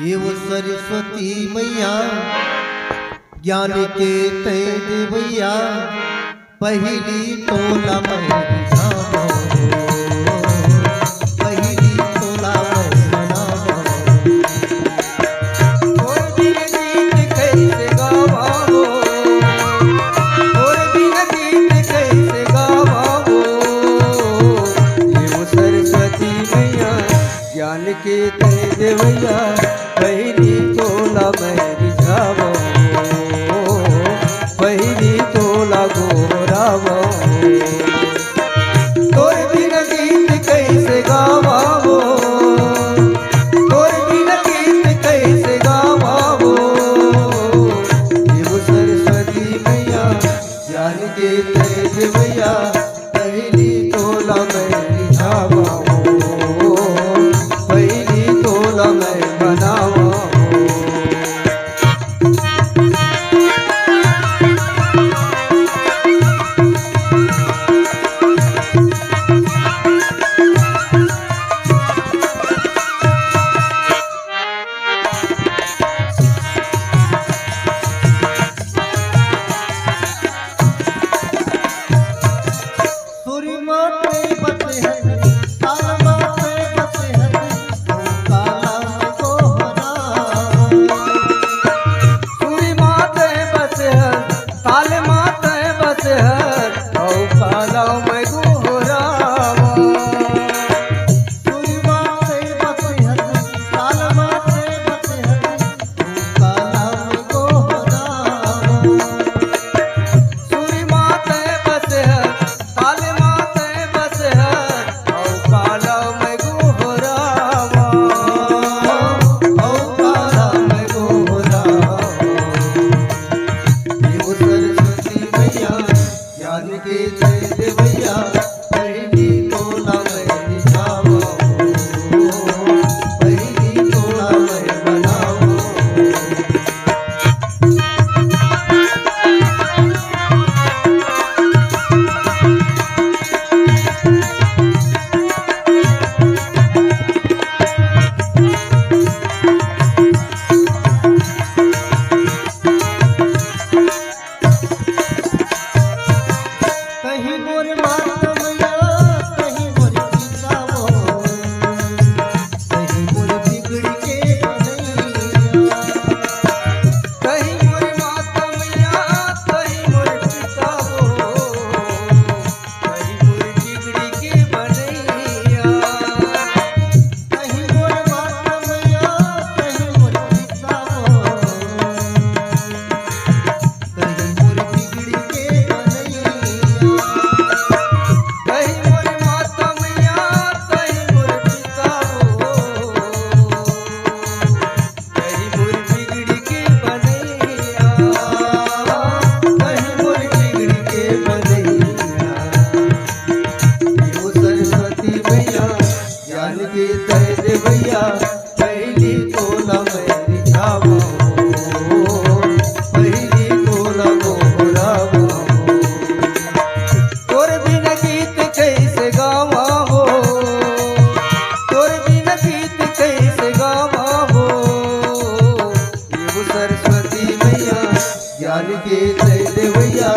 ये वो सरस्वती मैया ज्ञान के ते देवैया पहली तोला मैं पहली तोला ज्ञान के ते देवैया पहली तोला मैं रिझावो पहली तोला गोरावो तोर बिन गीत कैसे गावावो तोर बिन गीत कैसे गावावो ये सरस्वती मैया ज्ञान के ते देवैया पहली तोला मैं रिझावो देवैया पहली तोला मैं रिझावो पहली तोला गोरावो तोर बिन गीत कैसे गावावो तोर बिन गीत कैसे गावावो ये सरस्वती मैया ज्ञान के ते देवैया